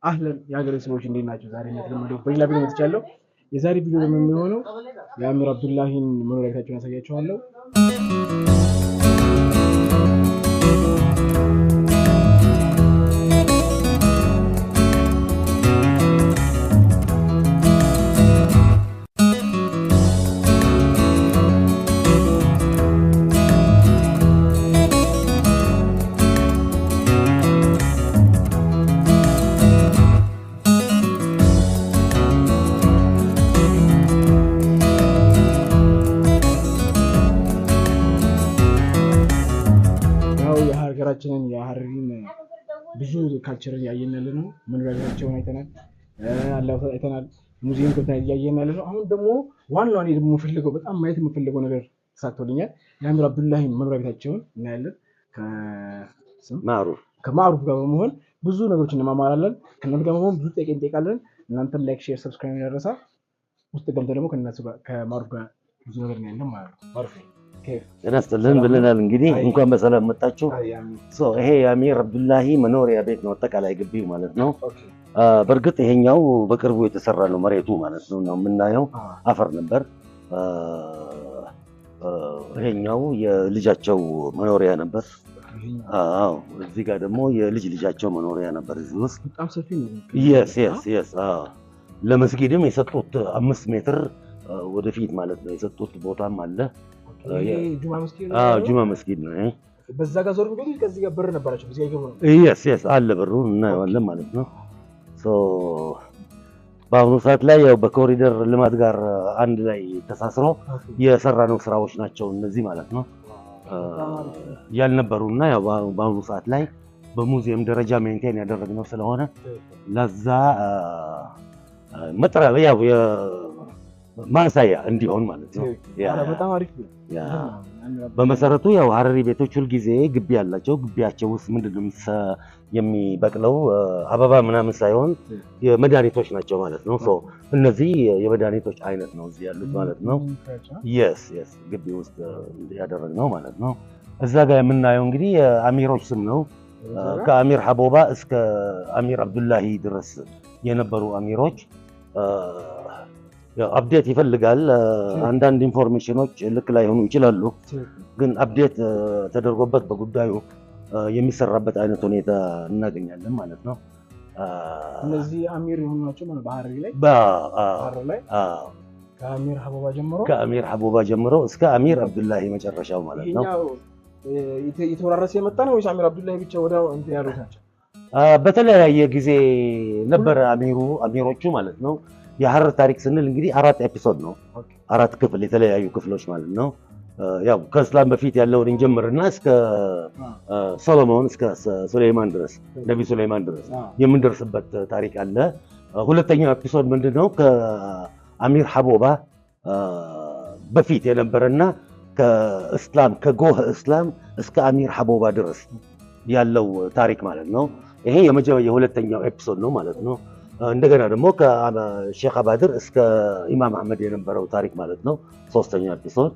አህለን የሀገሬ ሰዎች እንዴት ናቸው? ዛሬ እንደተለመደው በሌላ ቪዲዮ መጥቻለሁ። የዛሬ ቪዲዮ ደግሞ የሚሆነው የአሚር አብዱላሂን መኖሪያ ቤታቸውን ያሳያችኋለሁ። ሀገራችንን የሀረሪን ብዙ ካልቸርን ያየን ያለ ነው። መኖሪያ ቤታቸውን አይተናል፣ አለባበሳቸውን አይተናል፣ ሙዚየም ገብተን ያየን ያለ ነው። አሁን ደግሞ ዋናው እኔ ደግሞ የምፈልገው በጣም ማየት የምፈልገው ነገር ተሳክቶልኛል። የአሚር አብዱላሂን መኖሪያ ቤታቸውን እናያለን። ከማዕሩፍ ጋር በመሆን ብዙ ነገሮች እንማማራለን። ከእናንተ ጋር በመሆን ብዙ ጥያቄ እንጠይቃለን። እናንተም ላይክ፣ ሼር፣ ሰብስክራይብ ያደረሳ ውስጥ ገብተን ደግሞ ከማዕሩፍ ጋር ብዙ ነገር እናያለን ማለት ነው። ማዕሩፍ እናስተልን ብለናል። እንግዲህ እንኳን በሰላም መጣችሁ። ይሄ የአሚር አብዱላሂ መኖሪያ ቤት ነው፣ አጠቃላይ ግቢው ማለት ነው። በእርግጥ ይሄኛው በቅርቡ የተሰራ ነው፣ መሬቱ ማለት ነው የምናየው አፈር ነበር። ይሄኛው የልጃቸው መኖሪያ ነበር። አዎ እዚህ ጋር ደግሞ የልጅ ልጃቸው መኖሪያ ነበር። እዚህ ውስጥ በጣም ሰፊ ነው። የስ ለመስጊድም የሰጡት 5 ሜትር ወደፊት ማለት ነው የሰጡት ቦታም አለ። ጁማ መስጊድ ነው። በዛ ጋር ዞር ብሎ ከዚህ ጋር በር ነበራቸው። በዚህ ጋር ነው የስ አለ በሩ እናየዋለን ማለት ነው። በአሁኑ ሰዓት ላይ ያው በኮሪደር ልማት ጋር አንድ ላይ ተሳስሮ የሰራነው ስራዎች ናቸው እነዚህ ማለት ነው። ያልነበሩና ያው በአሁኑ ሰዓት ላይ በሙዚየም ደረጃ ሜንቴን ያደረግነው ስለሆነ ለዛ መጥሪያ ያው ማሳያ እንዲሆን ማለት ነው። በጣም አሪፍ ነው። በመሰረቱ ያው ሀረሪ ቤቶች ሁልጊዜ ግቢ ያላቸው ግቢያቸው ውስጥ ምንድነው የሚበቅለው አበባ ምናምን ሳይሆን የመድኃኒቶች ናቸው ማለት ነው። እነዚህ የመድኃኒቶች አይነት ነው እዚህ ያሉት ማለት ነው። የስ ግቢ ውስጥ ያደረግነው ማለት ነው። እዛ ጋር የምናየው እንግዲህ የአሚሮች ስም ነው። ከአሚር ሀቦባ እስከ አሚር አብዱላሂ ድረስ የነበሩ አሚሮች አፕዴት ይፈልጋል። አንዳንድ ኢንፎርሜሽኖች ልክ ላይሆኑ ይችላሉ፣ ግን አፕዴት ተደርጎበት በጉዳዩ የሚሰራበት አይነት ሁኔታ እናገኛለን ማለት ነው። እነዚህ አሚር የሆኑ ናቸው ማለት በሀረሪ ላይ ከአሚር ሀቦባ ጀምሮ እስከ አሚር አብዱላሂ መጨረሻው ማለት ነው። የተወራረሰ የመጣ ነው ወይስ አሚር አብዱላሂ ብቻ ወዲያው እንትን ያሉት ናቸው? በተለያየ ጊዜ ነበረ አሚሮቹ ማለት ነው። የሀረር ታሪክ ስንል እንግዲህ 4 ኤፒሶድ ነው፣ 4 ክፍል የተለያዩ ክፍሎች ማለት ነው። ያው ከእስላም በፊት ያለውን እንጀምርና እስከ ሶሎሞን እስከ ሱሌይማን ድረስ ነቢ ሱሌይማን ድረስ የምንደርስበት ታሪክ አለ። ሁለተኛው ኤፒሶድ ምንድነው? ከአሚር ሀቦባ በፊት የነበረና ከእስላም ከጎህ እስላም እስከ አሚር ሀቦባ ድረስ ያለው ታሪክ ማለት ነው። ይሄ የሁለተኛው ኤፒሶድ ነው ማለት ነው። እንደገና ደግሞ ከሼክ አባድር እስከ ኢማም አህመድ የነበረው ታሪክ ማለት ነው፣ 3ኛው ኤፒሶድ።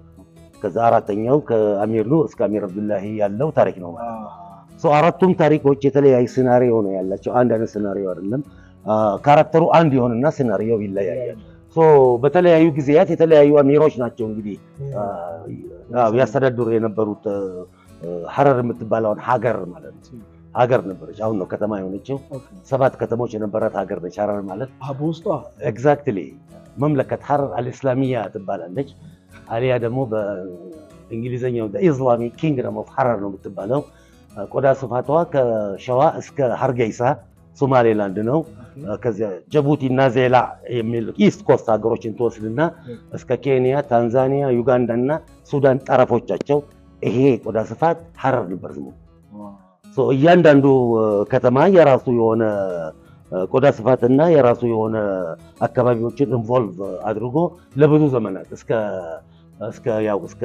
ከዛ 4ኛው ከአሚር ኑር እስከ አሚር አብዱላሂ ያለው ታሪክ ነው ማለት ነው። አራቱም ታሪኮች የተለያየ ሲናሪዮ ነው ያላቸው፣ አንድ አይነት ሲናሪዮ አይደለም። ካራክተሩ አንድ ይሆንና ሲናሪዮ ይለያያል። በተለያዩ ጊዜያት የተለያዩ አሚሮች ናቸው እንግዲህ ያስተዳድሩ የነበሩት። ሀረር የምትባለውን ሀገር ማለት ነው ሀገር ነበረች። አሁን ነው ከተማ የሆነችው። 7 ከተሞች የነበራት ሀገር ነች ሀረር ማለት። በውስጧ ኤግዛክትሊ መምለከት ሀረር አልእስላሚያ ትባላለች። አሊያ ደግሞ በእንግሊዝኛው ኢስላሚክ ኪንግደም ኦፍ ሀረር ነው የምትባለው። ቆዳ ስፋቷ ከሸዋ እስከ ሀርጌሳ ሶማሌላንድ ነው። ከዚያ ጅቡቲ እና ዜላ የሚል ኢስት ኮስት ሀገሮችን ትወስድና እስከ ኬንያ፣ ታንዛኒያ፣ ዩጋንዳ እና ሱዳን ጠረፎቻቸው ይሄ ቆዳ ስፋት ሀረር ነበር ስሙ። እያንዳንዱ ከተማ የራሱ የሆነ ቆዳ ስፋትና የራሱ የሆነ አካባቢዎችን ኢንቮልቭ አድርጎ ለብዙ ዘመናት እስከ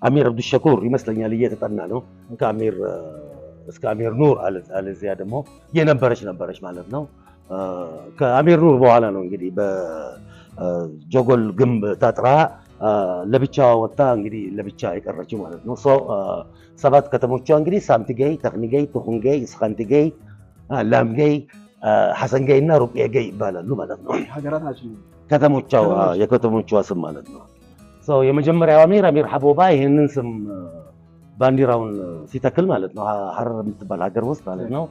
አሚር አብዱሸኩር ይመስለኛል እየተጠና ነው። እስከ አሚር ኑር አለዚያ ደግሞ ነበረች ማለት ነው። ከአሚር ኑር በኋላ ነው እንግዲህ በጀጎል ግንብ ታጥራ ለብቻዋ ወጣ እንግዲህ ለብቻ የቀረችው ማለት ነው። 7 ከተሞቿ እንግዲህ ሳምቲጌይ፣ ተክኒጌይ፣ ቱኹንጌይ፣ እስኻንቲጌይ፣ ላምጌይ ሐሰን ገይና ሩቅያ ገይ ይባላሉ ማለት ነው። ሀገራት ናቸው ከተሞቿ የከተሞቿ ስም ማለት ነው። የመጀመሪያው አሚር ሐቦባ ይህንን ስም ባንዲራውን ሲተክል ማለት ነው ሐረር የምትባል ሀገር ውስጥ ማለት ነው።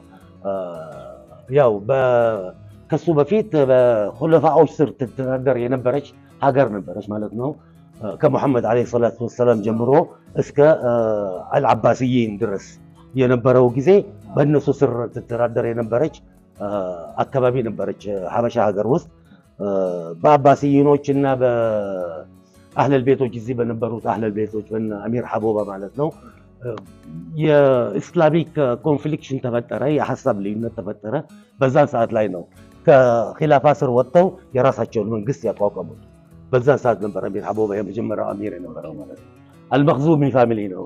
ያው ከሱ በፊት በኹለፋዎች ስር ትተዳደር የነበረች ሀገር ነበረች ማለት ነው። ከሙሐመድ ዓለይሂ ሰላቱ ወሰላም ጀምሮ እስከ አልዓባስይን ድረስ የነበረው ጊዜ በእነሱ ስር ትተዳደር የነበረች አካባቢ ነበረች ሀበሻ ሀገር ውስጥ። በአባስይኖች እና በአህለል ቤቶች እዚህ በነበሩት አህለል ቤቶች በእነ አሚር ሐቦባ ማለት ነው የኢስላሚክ ኮንፍሊክሽን ተፈጠረ፣ የሀሳብ ልዩነት ተፈጠረ። በዛን ሰዓት ላይ ነው ከኺላፋ ስር ወጥተው የራሳቸውን መንግስት ያቋቋሙት። በዛን ሰዓት ነበር አሚር ሐቦባ የመጀመሪያው አሚር የነበረው ማለት ነው። አልመኽዙሚ ፋሚሊ ነው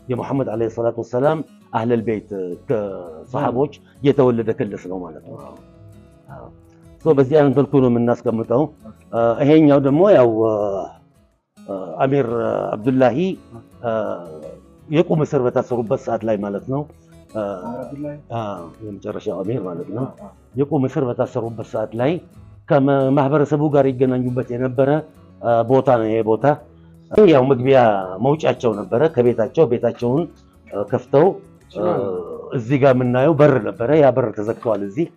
የሙሐመድ ዓለይሂ ሰላቱ ወሰላም አህለል ቤት ከሰሃቦች የተወለደ ክልስ ነው ማለት ነው። በዚህ አይነት መልኩ ነው የምናስቀምጠው። ይሄኛው ደግሞ ያው አሚር አብዱላሂ የቁም እስር በታሰሩበት ሰዓት ላይ ማለት ነው። የመጨረሻው አሚር ማለት ነው። የቁም እስር በታሰሩበት ሰዓት ላይ ከማህበረሰቡ ጋር ይገናኙበት የነበረ ቦታ ነው። ይሄ ቦታ ያው መግቢያ መውጫቸው ነበረ። ቤታቸውን ከፍተው እዚህ ጋር የምናየው በር ነበረ። ያ በር ተዘግቷል። እዚህ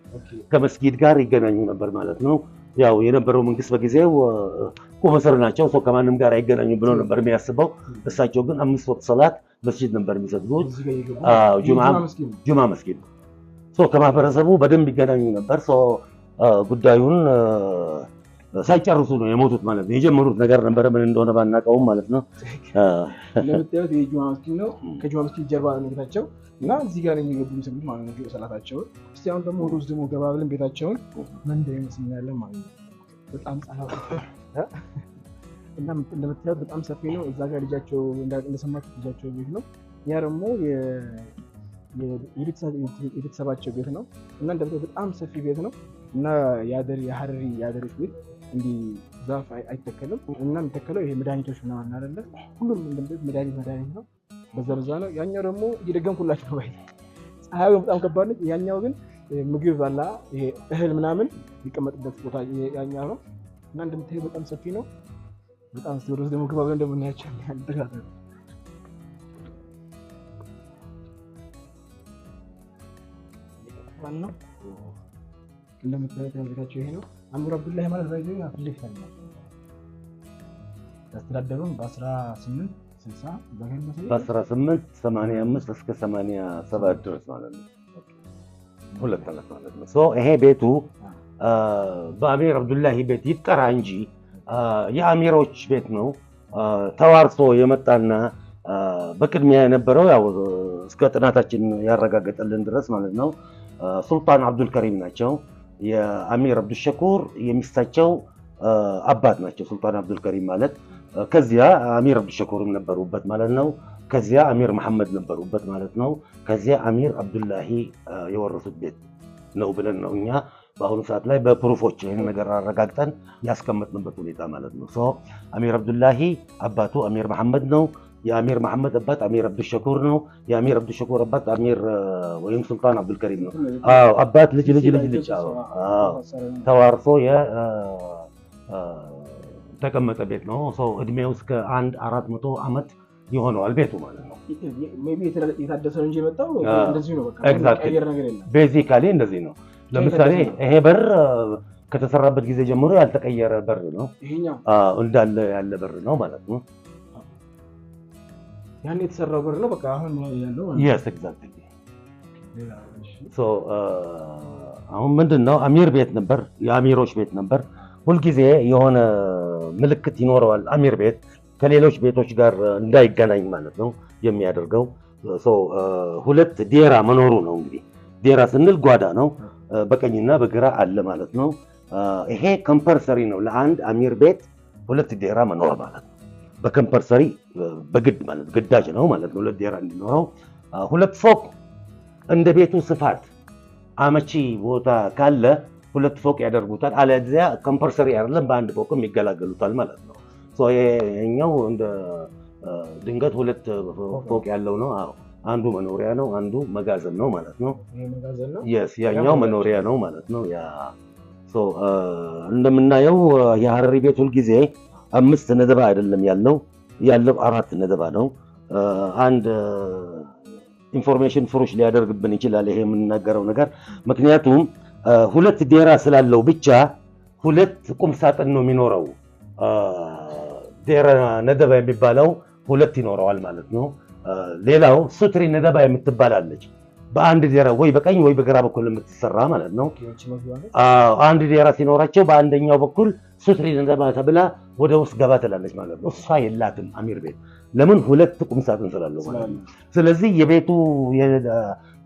ከመስጊድ ጋር ይገናኙ ነበር ማለት ነው። ያው የነበረው መንግስት በጊዜው ቁም እስር ናቸው፣ ሰው ከማንም ጋር አይገናኙ ብሎ ነበር የሚያስበው። እሳቸው ግን 5 ወቅት ሰላት መስጊድ ነበር የሚሰግዱት። ጁማ መስጊድ ከማህበረሰቡ በደንብ ይገናኙ ነበር። ጉዳዩን ሳይጨርሱ ነው የሞቱት ማለት ነው። የጀመሩት ነገር ነበረ፣ ምን እንደሆነ ባናውቀውም ማለት ነው። ለምታዩት የጁማ መስጊድ ነው። ከጁማ መስጊድ ጀርባ ነው ቤታቸው እና እዚህ ጋር የሚገቡ የሚሰግዱት ማለት ነው ሰላታቸውን። እስቲ አሁን ደግሞ ወደ ውስጥ ደግሞ ገባ ብለን ቤታቸውን ምን እንደሚመስል እናያለን ማለት ነው። በጣም እና እንደምታዩት በጣም ሰፊ ነው። እዛ ጋር ልጃቸው እንደሰማችሁት ልጃቸው ቤት ነው። ያ ደግሞ የቤተሰባቸው ቤት ነው እና እንደምታዩት በጣም ሰፊ ቤት ነው እና የሀረሪዎች ቤት እንዲህ ዛፍ አይተከልም እና የሚተከለው ይሄ መድኃኒቶች ምናምን አይደለ፣ ሁሉም እንደምታዩት መድኃኒት ነው። በዛ ነው። ያኛው ደግሞ እየደገምኩላችሁ ነው ባይ ፀሐዩ በጣም ከባድ ነች። ያኛው ግን ምግብ አላ ይሄ እህል ምናምን የሚቀመጥበት ቦታ ያኛው ነው እና እንደምታዩት በጣም ሰፊ ነው። በጣም ወደዚህ ደግሞ ግባ ብለን እንደምናያቸው ያልተጋጠመ ነው። እንደምታዩት ያዘጋጀው ይሄ ነው። አሚር አብዱላሂ ማለት ባይዘው አፍልፍ ነው ያስተዳደሩን በ1885 እስከ 87 ድረስ ማለት ነው። ሁለት ዓመት ማለት ነው። ይሄ ቤቱ በአሚር አብዱላሂ ቤት ይጠራ እንጂ የአሚሮች ቤት ነው። ተዋርሶ የመጣና በቅድሚያ የነበረው ያው እስከ ጥናታችን ያረጋገጠልን ድረስ ማለት ነው ሱልጣን አብዱል ከሪም ናቸው። የአሚር አብዱሸኩር የሚስታቸው አባት ናቸው ሱልጣን አብዱል ከሪም ማለት። ከዚያ አሚር አብዱሸኩርም ነበሩበት ማለት ነው። ከዚያ አሚር መሐመድ ነበሩበት ማለት ነው። ከዚያ አሚር አብዱላሂ የወረሱት ቤት ነው ብለን ነው እኛ በአሁኑ ሰዓት ላይ በፕሩፎች ይህን ነገር አረጋግጠን ያስቀመጥንበት ሁኔታ ማለት ነው። አሚር አብዱላሂ አባቱ አሚር መሐመድ ነው። የአሚር መሐመድ አባት አሚር አብዱሸኩር ነው። የአሚር አብዱሸኩር አባት አሚር ወይም ሱልጣን አብዱል ከሪም ነው። አባት ልጅ ተዋርሶ የተቀመጠ ቤት ነው። እድሜው እስከ 400 ዓመት ይሆነዋል ቤቱ ማለት ነው። የታደሰ ነው እንጂ የመጣው እንደዚህ ነው። ቤዚካሊ እንደዚህ ነው። ለምሳሌ ይሄ በር ከተሰራበት ጊዜ ጀምሮ ያልተቀየረ በር ነው። እንዳለ ያለ በር ነው ማለት ነው። ያን የተሰራው በር ነው በቃ አሁን ያለው yes exactly አሁን ምንድነው አሚር ቤት ነበር፣ የአሚሮች ቤት ነበር። ሁልጊዜ የሆነ ምልክት ይኖረዋል አሚር ቤት ከሌሎች ቤቶች ጋር እንዳይገናኝ ማለት ነው የሚያደርገው። ሁለት ዴራ መኖሩ ነው። እንግዲህ ዴራ ስንል ጓዳ ነው፣ በቀኝና በግራ አለ ማለት ነው። ይሄ ኮምፐልሰሪ ነው ለአንድ አሚር ቤት ሁለት ዴራ መኖር ማለት ነው። በኮምፐልሰሪ በግድ ማለት ግዳጅ ነው ማለት ነው። ሁለት ዴራ እንዲኖረው። ሁለት ፎቅ እንደ ቤቱ ስፋት አመቺ ቦታ ካለ ሁለት ፎቅ ያደርጉታል። አለዚያ ኮምፐልሰሪ አይደለም፣ በአንድ ፎቅም ይገላገሉታል ማለት ነው። ይሄኛው እንደ ድንገት ሁለት ፎቅ ያለው ነው። አንዱ መኖሪያ ነው፣ አንዱ መጋዘን ነው ማለት ነው። ይሄ መጋዘን ነው። yes ያኛው መኖሪያ ነው ማለት ነው። ያ እንደምናየው የሐረሪ ቤት ሁልጊዜ 5 ነጥብ አይደለም ያለው 4 ነጥብ ነው። አንድ ኢንፎርሜሽን ፍሩሽ ሊያደርግብን ይችላል ይሄ የምንናገረው ነገር። ምክንያቱም 2 ዴራ ስላለው ብቻ 2 ቁም ሳጥን ነው የሚኖረው። ዴራ ነደባ የሚባለው 2 ይኖረዋል ማለት ነው። ሌላው ሱትሪ ነደባ የምትባላለች በአንድ ዴራ ወይ በቀኝ ወይ በግራ በኩል የምትሰራ ማለት ነው። አንድ ዴራ ሲኖራቸው በአንደኛው በኩል ሱትሪ ነደባ ተብላ ወደ ውስጥ ገባ ትላለች ማለት ነው። እሷ የላትም አሚር ቤት። ለምን? 2 ቁም ሳጥን ስላለው ማለት ነው። ስለዚህ የቤቱ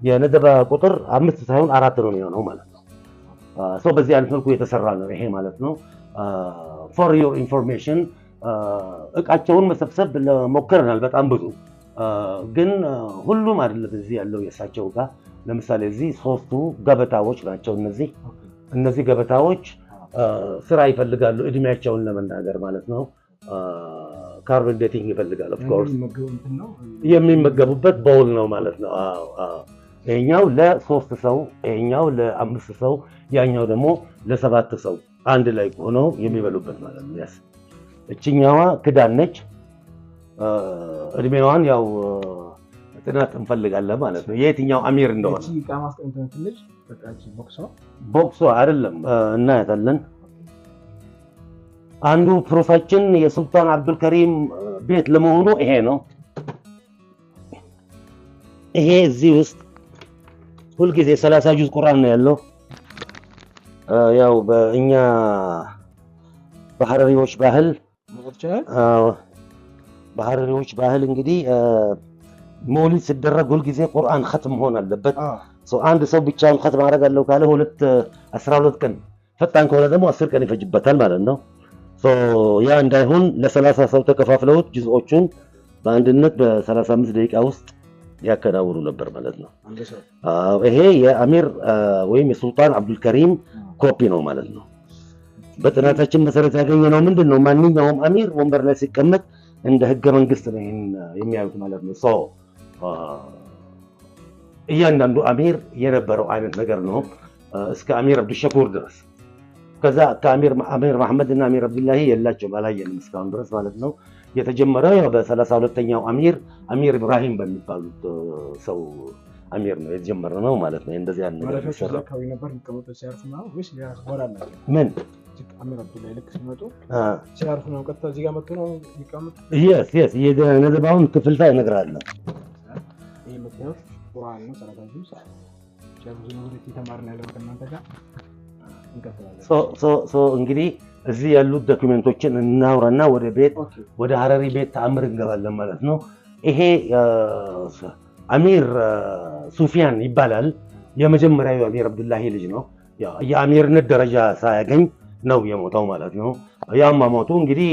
የነደባ ቁጥር 5 ሳይሆን 4 ነው የሚሆነው ማለት ነው። በዚህ አይነት መልኩ የተሰራ ነው ይሄ ማለት ነው። for your information እቃቸውን መሰብሰብ ሞክረናል በጣም ብዙ ግን ሁሉም አይደለም እዚህ ያለው የሳቸው ጋር። ለምሳሌ እዚህ 3ቱ ገበታዎች ናቸው። እነዚህ ገበታዎች ስራ ይፈልጋሉ እድሜያቸውን ለመናገር ማለት ነው። ካርበን ዴቲንግ ይፈልጋል ኦፍ ኮርስ የሚመገቡበት ቦል ነው ማለት ነው። ይሄኛው ለ3 ሰው፣ ይሄኛው ለ5 ሰው፣ ያኛው ደግሞ ለ7 ሰው አንድ ላይ ሆነው የሚበሉበት ማለት ነው። ያስ እቺኛዋ ክዳን ነች። እድሜዋን ያው ጥናት እንፈልጋለን ማለት ነው የትኛው አሚር እንደሆነ። እቺ ቃማስ እንትን ትልጅ በቃች ቦክሶ አይደለም እናያታለን። አንዱ ፕሮፋችን የሱልጣን አብዱል ከሪም ቤት ለመሆኑ ይሄ ነው። ይሄ እዚህ ውስጥ ሁልጊዜ 30 ጁዝ ቁርአን ነው ያለው። ያው በእኛ በሐረሪዎች ባህል በሐረሪዎች ባህል እንግዲህ መውሊድ ሲደረግ ሁልጊዜ ቁርአን ختم መሆን አለበት። አንድ ሰው ብቻውን ختم ማድረግ አለው ካለ 12 ቀን ፈጣን ከሆነ ደግሞ 10 ቀን ይፈጅበታል ማለት ነው። ያ እንዳይሆን ለ30 ሰው ተከፋፍለውት ጅዝኦቹን በአንድነት በ35 ደቂቃ ውስጥ ያከናውኑ ነበር ማለት ነው። ይሄ የአሚር ወይም የሱልጣን አብዱል ከሪም ኮፒ ነው ማለት ነው። በጥናታችን መሰረት ያገኘነው ምንድነው ማንኛውም አሚር ወንበር ላይ ሲቀመጥ እንደ ህገ መንግስት ነው የሚያዩት ማለት ነው። እያንዳንዱ አሚር የነበረው አይነት ነገር ነው እስከ አሚር አብዱሸኩር ድረስ። ከዛ ከአሚር መሐመድ እና አሚር አብዱላሂ የላቸውም አላየንም እስካሁን ድረስ ማለት ነው። የተጀመረው ያው በ32ኛው አሚር ኢብራሂም በሚባሉት ሰው አሚር ነው የተጀመረው ነው ማለት ነው። እንደዚህ አይነት ነገር ምን አሚር አብዱላሂ ልክ ሲመጡ ሲያርፉ ነው ቀጥታ እዚህ ጋር መጥቶ ነው የሚቀመጡት። yes የነዘባውን ክፍልፋይ እነግራለሁ። ይሄ መጥተው ቁርአን ነው ሰላታችሁ ጀምሩ ነው የተማርና ያለው ከእናንተ ጋር እንግዲህ እዚህ ያሉት ዶክመንቶችን እናውራና ወደ ሐረሪ ቤት ተአምር እንገባለን ማለት ነው። ይሄ አሚር ሱፊያን ይባላል። የመጀመሪያው አሚር አብዱላሂ ልጅ ነው። የአሚርነት ደረጃ ሳያገኝ ነው የሞተው ማለት ነው። ያም ማሞቱ እንግዲህ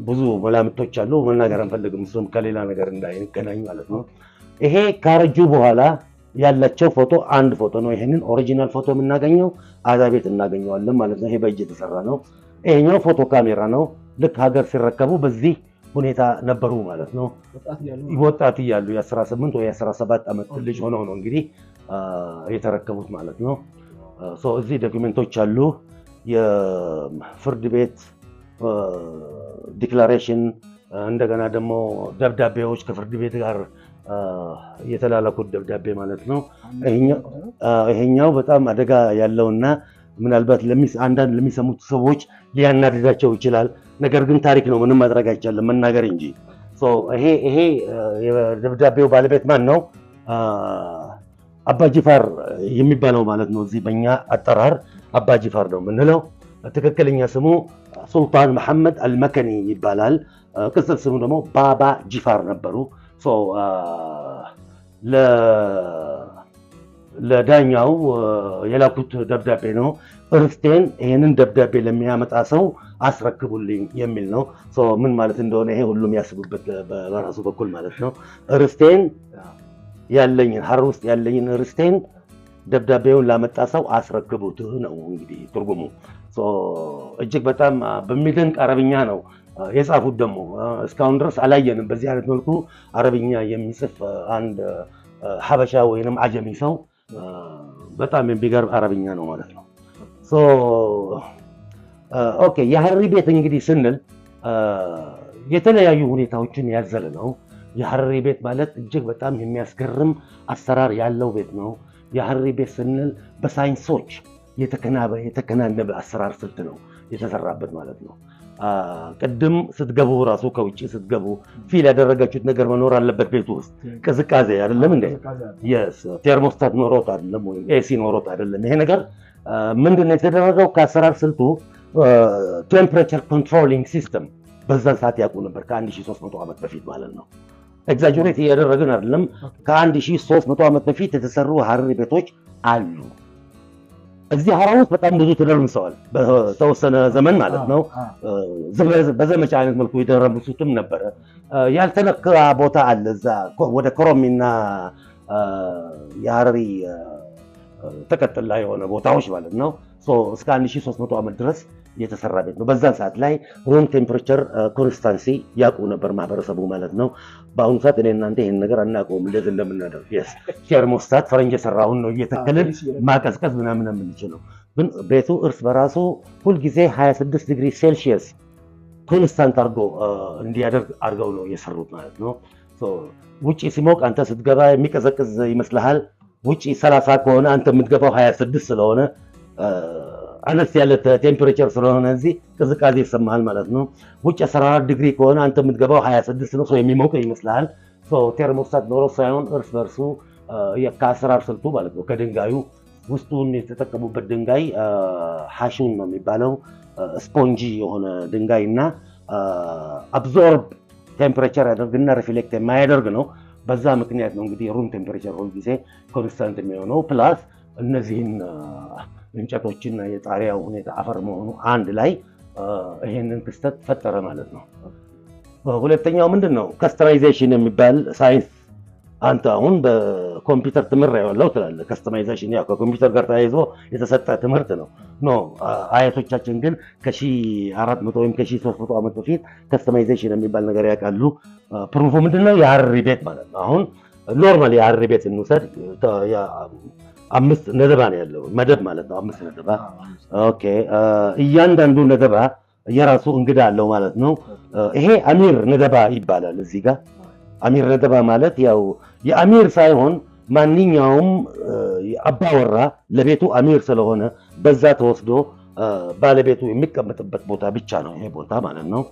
ብዙ መላምቶች አሉ መናገር አንፈልግም፣ እሱም ከሌላ ነገር እንዳይገናኝ ማለት ነው። ይሄ ካረጁ በኋላ ያላቸው ፎቶ አንድ ፎቶ ነው። ይሄንን ኦሪጂናል ፎቶ የምናገኘው አዛ ቤት እናገኘዋለን ማለት ነው። ይሄ በእጅ የተሰራ ነው። ይሄኛው ፎቶ ካሜራ ነው። ልክ ሀገር ሲረከቡ በዚህ ሁኔታ ነበሩ ማለት ነው። ወጣት እያሉ የ18 ወይ 17 ዓመት ልጅ ሆነው ነው እንግዲህ የተረከቡት ማለት ነው። እዚህ ዶክመንቶች አሉ። የፍርድ ቤት ዲክላሬሽን፣ እንደገና ደግሞ ደብዳቤዎች ከፍርድ ቤት ጋር የተላላኩት ደብዳቤ ማለት ነው። ይሄኛው በጣም አደጋ ያለውና ምናልባት አንዳንድ ለሚሰሙት ሰዎች ሊያናድዳቸው ይችላል። ነገር ግን ታሪክ ነው፣ ምንም ማድረግ አይቻልም መናገር እንጂ። ይሄ የደብዳቤው ባለቤት ማን ነው? አባጂፋር የሚባለው ማለት ነው። እዚህ በእኛ አጠራር አባጂፋር ነው የምንለው። ትክክለኛ ስሙ ሱልጣን መሐመድ አልመከኒ ይባላል። ቅጽል ስሙ ደግሞ ባባ ጂፋር ነበሩ። ለዳኛው የላኩት ደብዳቤ ነው። ርስቴን ይሄንን ደብዳቤ ለሚያመጣ ሰው አስረክቡልኝ የሚል ነው። ምን ማለት እንደሆነ ይሄ ሁሉም ያስቡበት በራሱ በኩል ማለት ነው። ርስቴን ያለኝን ሐረር ውስጥ ያለኝን ርስቴን ደብዳቤውን ላመጣ ሰው አስረክቡት ነው እንግዲህ ትርጉሙ። እጅግ በጣም በሚደንቅ አረብኛ ነው የጻፉት ደግሞ እስካሁን ድረስ አላየንም። በዚህ አይነት መልኩ አረብኛ የሚጽፍ አንድ ሀበሻ ወይንም አጀሚ ሰው በጣም የሚገርም አረብኛ ነው ማለት ነው። ኦኬ የሐረሪ ቤት እንግዲህ ስንል የተለያዩ ሁኔታዎችን ያዘለ ነው። የሐረሪ ቤት ማለት እጅግ በጣም የሚያስገርም አሰራር ያለው ቤት ነው። የሐረሪ ቤት ስንል በሳይንሶች የተከናነበ አሰራር ስልት ነው የተሰራበት ማለት ነው። ቅድም ስትገቡ ራሱ ከውጭ ስትገቡ ፊል ያደረጋችሁት ነገር መኖር አለበት። ቤቱ ውስጥ ቅዝቃዜ አይደለም እንዴ? የስ ቴርሞስታት ኖሮት አይደለም ወይ ኤሲ ኖሮት አይደለም። ይሄ ነገር ምንድነው የተደረገው? ከአሰራር ስልቱ ቴምፕሬቸር ኮንትሮሊንግ ሲስተም በዛን ሰዓት ያውቁ ነበር። ከ1300 ዓመት በፊት ማለት ነው። ኤግዛጀሬት እያደረግን አይደለም። ከ1300 ዓመት በፊት የተሰሩ ሐረሪ ቤቶች አሉ። እዚህ ሐረር ውስጥ በጣም ብዙ ተደርምሰዋል። በተወሰነ ዘመን ማለት ነው። በዘመቻ አይነት መልኩ የተደረምሱትም ነበረ። ያልተነካ ቦታ አለ እዛ ወደ ኮረሚና የሐረሪ ተቀጥላ የሆነ ቦታዎች ማለት ነው። እስከ 1300 ዓመት ድረስ የተሰራ ቤት ነው። በዛን ሰዓት ላይ ሩም ቴምፕሬቸር ኮንስታንሲ ያውቁ ነበር ማህበረሰቡ ማለት ነው። በአሁኑ ሰዓት እኔ እናንተ ይሄን ነገር አናውቀውም እንዴት እንደምናደርግ። የስ ቴርሞስታት ፈረንጅ የሰራውን ነው እየተከልን ማቀዝቀዝ ምናምን የምንችለው። ግን ቤቱ እርስ በራሱ ሁልጊዜ 26 ዲግሪ ሴልሺየስ ኮንስታንት እንዲያደርግ አድርገው ነው የሰሩት ማለት ነው። ውጪ ሲሞቅ አንተ ስትገባ የሚቀዘቅዝ ይመስልሃል። ውጪ 30 ከሆነ አንተ የምትገባው 26 ስለሆነ አነስ ያለ ቴምፕሬቸር ስለሆነ እዚህ ቅዝቃዜ ይሰማሃል ማለት ነው። ውጭ 14 ዲግሪ ከሆነ አንተ የምትገባው 26 ነው። የሚሞቅ ይመስልሃል። ቴርሞስታት ኖሮ ሳይሆን እርስ በርሱ ከአሰራር ስልቱ ማለት ነው። ከድንጋዩ ውስጡን የተጠቀሙበት ድንጋይ ሐሹን ነው የሚባለው። ስፖንጂ የሆነ ድንጋይ እና አብዞርብ ቴምፕሬቸር ያደርግና ሪፍሌክት የማያደርግ ነው። በዛ ምክንያት ነው እንግዲህ ሩም ቴምፕሬቸር ሁል ጊዜ ኮንስታንት የሚሆነው። ፕላስ እነዚህን እንጨቶችና የጣሪያው ሁኔታ አፈር መሆኑ አንድ ላይ ይሄንን ክስተት ፈጠረ ማለት ነው። ሁለተኛው ምንድን ነው? ከስተማይዜሽን የሚባል ሳይንስ። አንተ አሁን በኮምፒውተር ትምህርት ያለው ትላለህ። ከስተማይዜሽን ያው ከኮምፒውተር ጋር ተያይዞ የተሰጠ ትምህርት ነው። አያቶቻችን ግን ከ1400 ወይም ከ1300 ዓመት በፊት ከስተማይዜሽን የሚባል ነገር ያውቃሉ። ፕሩፉ ምንድነው? የሐረሪ ቤት ማለት ነው። አሁን ኖርማል የሐረሪ ቤት እንውሰድ። 5 ነደባ ነው ያለው፣ መደብ ማለት ነው። 5 ነደባ። ኦኬ። እያንዳንዱ ነደባ የራሱ እንግዳ አለው ማለት ነው። ይሄ አሚር ነደባ ይባላል። እዚህ ጋር አሚር ነደባ ማለት ያው የአሚር ሳይሆን ማንኛውም አባወራ ለቤቱ አሚር ስለሆነ በዛ ተወስዶ ባለቤቱ የሚቀመጥበት ቦታ ብቻ ነው ይሄ ቦታ ማለት ነው።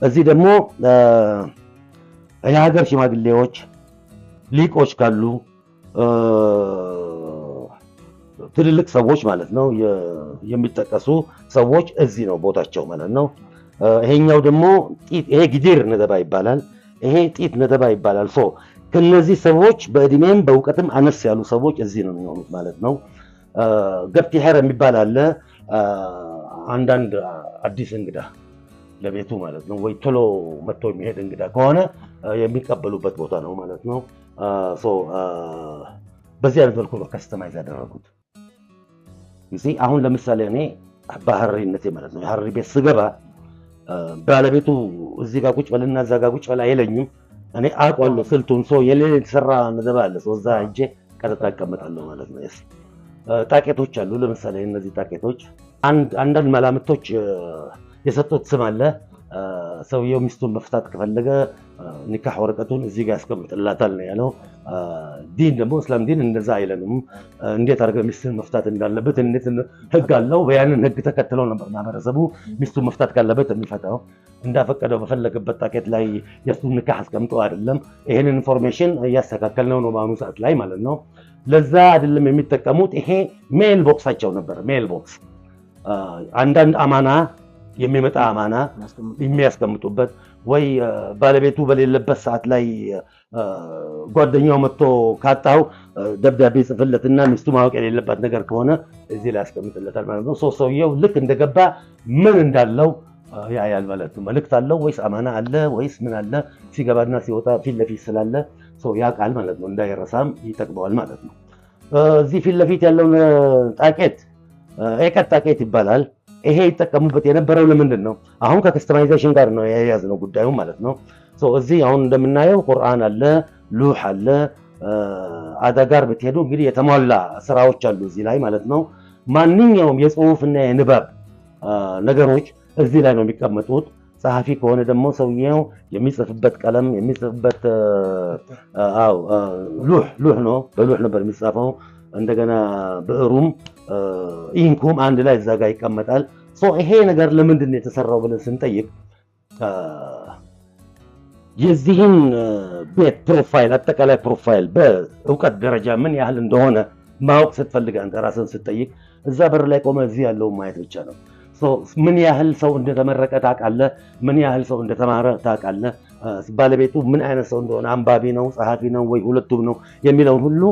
እዚህ ደግሞ የሀገር ሽማግሌዎች፣ ሊቆች ካሉ ትልልቅ ሰዎች ማለት ነው የሚጠቀሱ ሰዎች እዚህ ነው ቦታቸው ማለት ነው። ይሄኛው ደግሞ ይሄ ጊዲር ነደባ ይባላል። ይሄ ጢት ነደባ ይባላል። ከነዚህ ሰዎች በእድሜም በእውቀትም አነስ ያሉ ሰዎች እዚህ ነው የሚሆኑት ማለት ነው። ገብቲ ሄር የሚባል አለ። አንዳንድ አዲስ እንግዳ ለቤቱ ማለት ነው ወይ ቶሎ መጥቶ የሚሄድ እንግዳ ከሆነ የሚቀበሉበት ቦታ ነው ማለት ነው። በዚህ አይነት መልኩ ነው ከስተማይዝ ያደረጉት። አሁን ለምሳሌ እኔ በሐረሪነቴ ማለት ነው የሐረሪ ቤት ስገባ ባለቤቱ እዚህ ጋር ቁጭ በልና እዛ ጋር ቁጭ በል አይለኝም። እኔ አውቀዋለሁ ስልቱን። የሌላ የተሰራ ነደባ አለ። እዛ ሂጄ ቀጥታ እቀመጣለሁ ማለት ነው። ጣቄቶች አሉ። ለምሳሌ እነዚህ ጣቄቶች አንዳንድ መላምቶች የሰጡት ስም አለ። ሰውየው ሚስቱን መፍታት ከፈለገ ኒካህ ወረቀቱን እዚህ ጋር ያስቀምጥላታል ነው ያለው። ዲን ደግሞ እስላም ዲን እንደዛ አይለንም። እንዴት አድርገህ ሚስትን መፍታት እንዳለበት እንዴት ህግ አለው። በያንን ህግ ተከትለው ነበር ማህበረሰቡ ሚስቱን መፍታት ካለበት የሚፈታው። እንዳፈቀደው በፈለገበት ጣቄት ላይ የእሱን ኒካህ አስቀምጦ አይደለም። ይሄንን ኢንፎርሜሽን እያስተካከልነው ነው በአሁኑ ሰዓት ላይ ማለት ነው። ለዛ አይደለም የሚጠቀሙት። ይሄ ሜል ቦክሳቸው ነበር። ሜል ቦክስ አንዳንድ አማና የሚመጣ አማና የሚያስቀምጡበት ወይ ባለቤቱ በሌለበት ሰዓት ላይ ጓደኛው መጥቶ ካጣው ደብዳቤ ጽፍለትና ሚስቱ ማወቅ የሌለባት ነገር ከሆነ እዚህ ላይ ያስቀምጥለታል ማለት ነው። ሰውየው ልክ እንደገባ ምን እንዳለው ያያል ማለት ነው። መልእክት አለው ወይስ አማና አለ ወይስ ምን አለ? ሲገባና ሲወጣ ፊት ለፊት ስላለ ያውቃል ማለት ነው። እንዳይረሳም ይጠቅመዋል ማለት ነው። እዚህ ፊት ለፊት ያለው ጣቄት ኤቀት ጣቄት ይባላል። ይሄ ይጠቀሙበት የነበረው ለምንድን ነው? አሁን ከከስተማይዜሽን ጋር ነው የያዝነው ጉዳዩ ማለት ነው። እዚህ አሁን እንደምናየው ቁርአን አለ፣ ሉህ አለ። አዳ ጋር ብትሄዱ እንግዲህ የተሟላ ስራዎች አሉ እዚህ ላይ ማለት ነው። ማንኛውም የጽሁፍና የንባብ ነገሮች እዚህ ላይ ነው የሚቀመጡት። ጸሐፊ ከሆነ ደግሞ ሰውየው የሚጽፍበት ቀለም የሚጽፍበት ሉህ ነው፣ በሉህ ነበር የሚጻፈው። እንደገና ብዕሩም ኢንኩም አንድ ላይ እዛ ጋር ይቀመጣል። ይሄ ነገር ለምንድን ነው የተሰራው ብለን ስንጠይቅ የዚህን ቤት ፕሮፋይል አጠቃላይ ፕሮፋይል በእውቀት ደረጃ ምን ያህል እንደሆነ ማወቅ ስትፈልግ አንተ ራስን ስትጠይቅ እዛ በር ላይ ቆመ እዚህ ያለውን ማየት ብቻ ነው። ምን ያህል ሰው እንደተመረቀ ታውቃለህ፣ ምን ያህል ሰው እንደተማረ ታውቃለህ፣ ባለቤቱ ምን አይነት ሰው እንደሆነ አንባቢ ነው ጸሐፊ ነው ወይ ሁለቱም ነው የሚለውን ሁሉ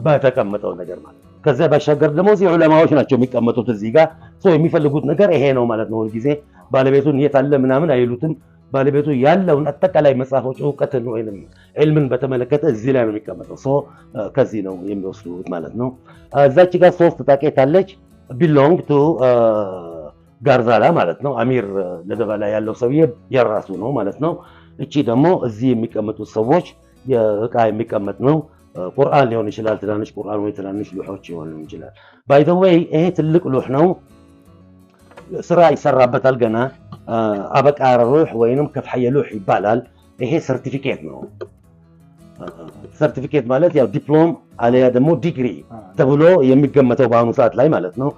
በተቀመጠው ነገር ማለት ነው። ከዚያ ባሻገር ደግሞ እዚህ ዑለማዎች ናቸው የሚቀመጡት እዚህ ጋር የሚፈልጉት ነገር ይሄ ነው ማለት ነው። ሁልጊዜ ባለቤቱን የት አለ ምናምን አይሉትም። ባለቤቱ ያለውን አጠቃላይ መጽሐፎች እውቀትን ወይንም ዕልምን በተመለከተ እዚህ ላይ ነው የሚቀመጠው። ከዚህ ነው የሚወስዱት ማለት ነው። እዛች ጋር 3 ጣቄት አለች። ቢሎንግ ቱ ጋርዛላ ማለት ነው። አሚር ለደባ ላይ ያለው ሰውዬ የራሱ ነው ማለት ነው። እቺ ደግሞ እዚህ የሚቀመጡት ሰዎች የእቃ የሚቀመጥ ነው። ቁርአን ሊሆን ይችላል፣ ትናንሽ ቁርአን ወይ ትናንሽ ሉሖች ሊሆን ይችላል። ባይ ዘ ዌይ ይሄ ትልቅ ሉሕ ነው፣ ስራ ይሰራበታል ገና። አበቃረ ሉሕ ወይንም ከፍሐየ ሉሕ ይባላል። ይሄ ሰርቲፊኬት ነው። ሰርቲፊኬት ማለት ያው ዲፕሎም አለያ ደግሞ ዲግሪ ተብሎ የሚገመተው በአሁኑ ሰዓት ላይ ማለት ነው።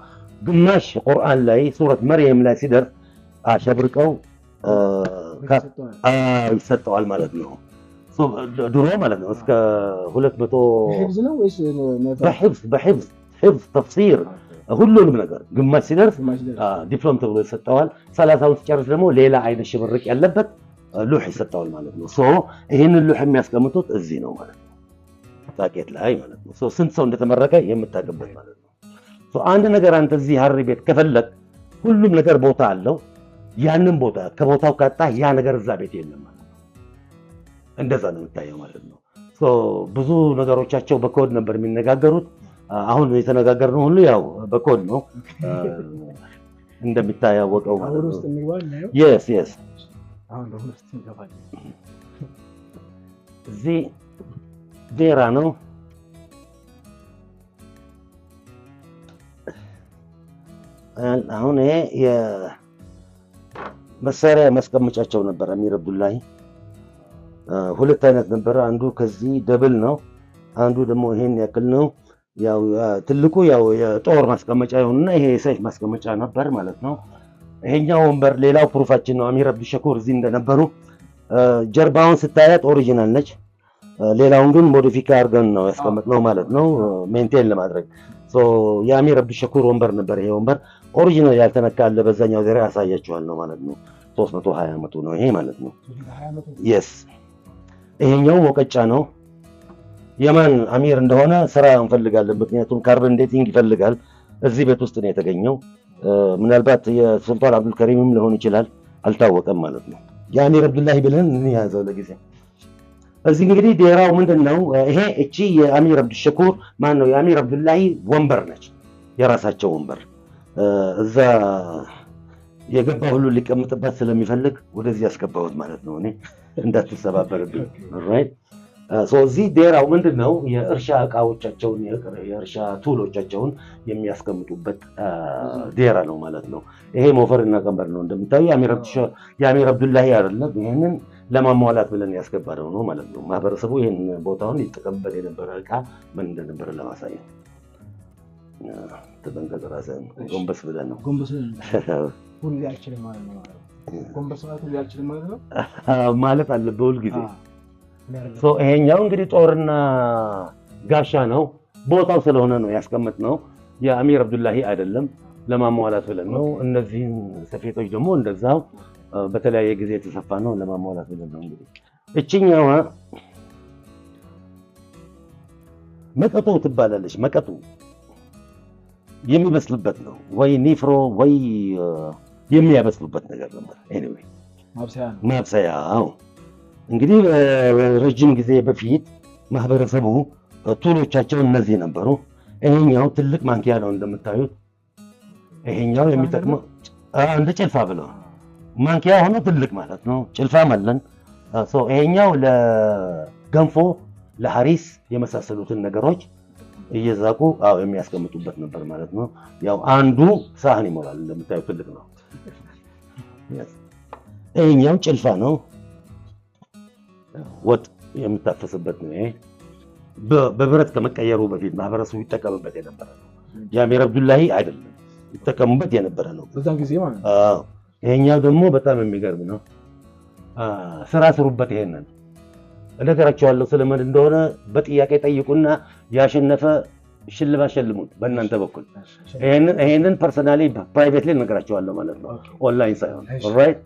ግማሽ ቁርአን ላይ ሱረት መርየም ላይ ሲደርስ አሸብርቀው ይሰጠዋል ማለት ነው። ድሮ ማለት ነው እስከ 200 በሕፍዝ ነው ወይስ በሕፍዝ ተፍሲር ሁሉንም ነገር ግማሽ ሲደርስ ዲፕሎም ተብሎ ይሰጠዋል። 30ውን ሲጨርስ ደግሞ ሌላ አይነት ሽብርቅ ያለበት ሉሕ ይሰጠዋል ማለት ነው። ይህንን ሉሕ የሚያስቀምጡት እዚህ ነው ማለት ነው፣ ጣቄት ላይ ማለት ነው። ስንት ሰው እንደተመረቀ የምታውቅበት ማለት ነው። አንድ ነገር አንተ እዚህ ሀሪ ቤት ከፈለግ ሁሉም ነገር ቦታ አለው። ያንን ቦታ ከቦታው ካጣ ያ ነገር እዛ ቤት የለም ማለት ነው። እንደዛ ነው የምታየው ማለት ነው። ብዙ ነገሮቻቸው በኮድ ነበር የሚነጋገሩት። አሁን የተነጋገርነው ሁሉ ያው በኮድ ነው እንደሚታወቀው ማለት ነው። yes እዚህ ዴራ ነው። አሁን ይሄ የመሳሪያ ማስቀመጫቸው ነበር። አሚር አብዱላሂ 2 አይነት ነበረ። አንዱ ከዚህ ደብል ነው፣ አንዱ ደግሞ ይሄን ያክል ነው። ያው ትልቁ ያው የጦር ማስቀመጫ ይሁንና ይሄ የሰይፍ ማስቀመጫ ነበር ማለት ነው። ይሄኛው ወንበር ሌላው ፕሩፋችን ነው። አሚር አብዱሸኩር እዚህ እንደነበሩ ጀርባውን ስታያት ኦሪጂናል ነች። ሌላውን ግን ሞዲፊካ አድርገን ነው ያስቀመጥነው ማለት ነው ሜንቴን ለማድረግ። የአሚር አብዱሸኩር ወንበር ነበር ይሄ ወንበር። ኦሪጂናል ያልተነካ አለ በዛኛው ዙሪያ ያሳያችኋል ነው ማለት ነው። 320 ዓመቱ ነው ይሄ ማለት ነው። yes ይሄኛው ወቀጫ ነው። የማን አሚር እንደሆነ ስራ እንፈልጋለን፣ ምክንያቱም ካርበን ዴቲንግ ይፈልጋል። እዚህ ቤት ውስጥ ነው የተገኘው። ምናልባት የሱልጣን አብዱል ከሪምም ሊሆን ይችላል፣ አልታወቀም ማለት ነው። የአሚር አብዱላሂ ብለን እንያዘው ለጊዜ። እዚህ እንግዲህ ዴራው ምንድነው? ይሄ እቺ የአሚር አብዱሸኩር ማን ነው የአሚር አብዱላሂ ወንበር ነች፣ የራሳቸው ወንበር። እዛ የገባ ሁሉ ሊቀመጥበት ስለሚፈልግ ወደዚህ ያስገባሁት ማለት ነው፣ እኔ እንዳትሰባበርብኝ። ኦልራይት እዚህ ዴራው ምንድነው? የእርሻ እቃዎቻቸውን የእርሻ ቱሎቻቸውን የሚያስቀምጡበት ዴራ ነው ማለት ነው። ይሄ ሞፈርና ቀንበር ነው እንደምታዩ። የአሚር አብዱላሂ አይደለም፣ ይሄንን ለማሟላት ብለን ያስገባነው ነው ማለት ነው። ማህበረሰቡ ይሄን ቦታውን ይጠቀምበት የነበረ እቃ ምን እንደነበረ ለማሳየት ተጠንቀቅ። ራስህን ጎንበስ ብለን ነው ሁሌ አይችልም ማለት ነው። ጎንበስ ማለት ሁሌ አይችልም ማለት ነው ማለት አለበት ሁል ጊዜ። ይሄኛው እንግዲህ ጦርና ጋሻ ነው። ቦታው ስለሆነ ነው ያስቀመጥነው። የአሚር አብዱላሂ አይደለም፣ ለማሟላት ብለን ነው። እነዚህን ሰፌቶች ደግሞ እንደዛው በተለያየ ጊዜ የተሰፋ ነው፣ ለማሟላት ብለን ነው። እንግዲህ እቺኛዋ መቀጡ ትባላለች። መቀጡ የሚበስልበት ነው ወይ ኒፍሮ ወይ የሚያበስሉበት ነገር ነበር። ኤኒዌይ ማብሰያው እንግዲህ ረጅም ጊዜ በፊት ማህበረሰቡ ቱሎቻቸው እነዚህ ነበሩ። ይሄኛው ትልቅ ማንኪያ ነው እንደምታዩት። ይሄኛው የሚጠቅመው እንደ ጭልፋ ብለው ማንኪያ ሆኖ ትልቅ ማለት ነው። ጭልፋም አለን። ይሄኛው ለገንፎ ለሐሪስ የመሳሰሉትን ነገሮች እየዛቁ የሚያስቀምጡበት ነበር ማለት ነው። ያው አንዱ ሳህን ይሞላል እንደምታዩ ትልቅ ነው። ይሄኛው ጭልፋ ነው፣ ወጥ የምታፈስበት ነው። ይሄ በብረት ከመቀየሩ በፊት ማህበረሰቡ ይጠቀምበት የነበረ ነው። የአሚር አብዱላሂ አይደለም ይጠቀሙበት የነበረ ነው በዛን ጊዜ ማለት ነው። ይሄኛው ደግሞ በጣም የሚገርም ነው። ስራ ስሩበት። ይሄንን እነግራቸዋለሁ ስለምን እንደሆነ በጥያቄ ጠይቁና ያሸነፈ ሽልማት ሸልሙት በእናንተ በኩል። ይሄንን ፐርሰናሊ ፕራይቬትሊ እነግራቸዋለሁ ማለት ነው፣ ኦንላይን ሳይሆን። ኦልራይት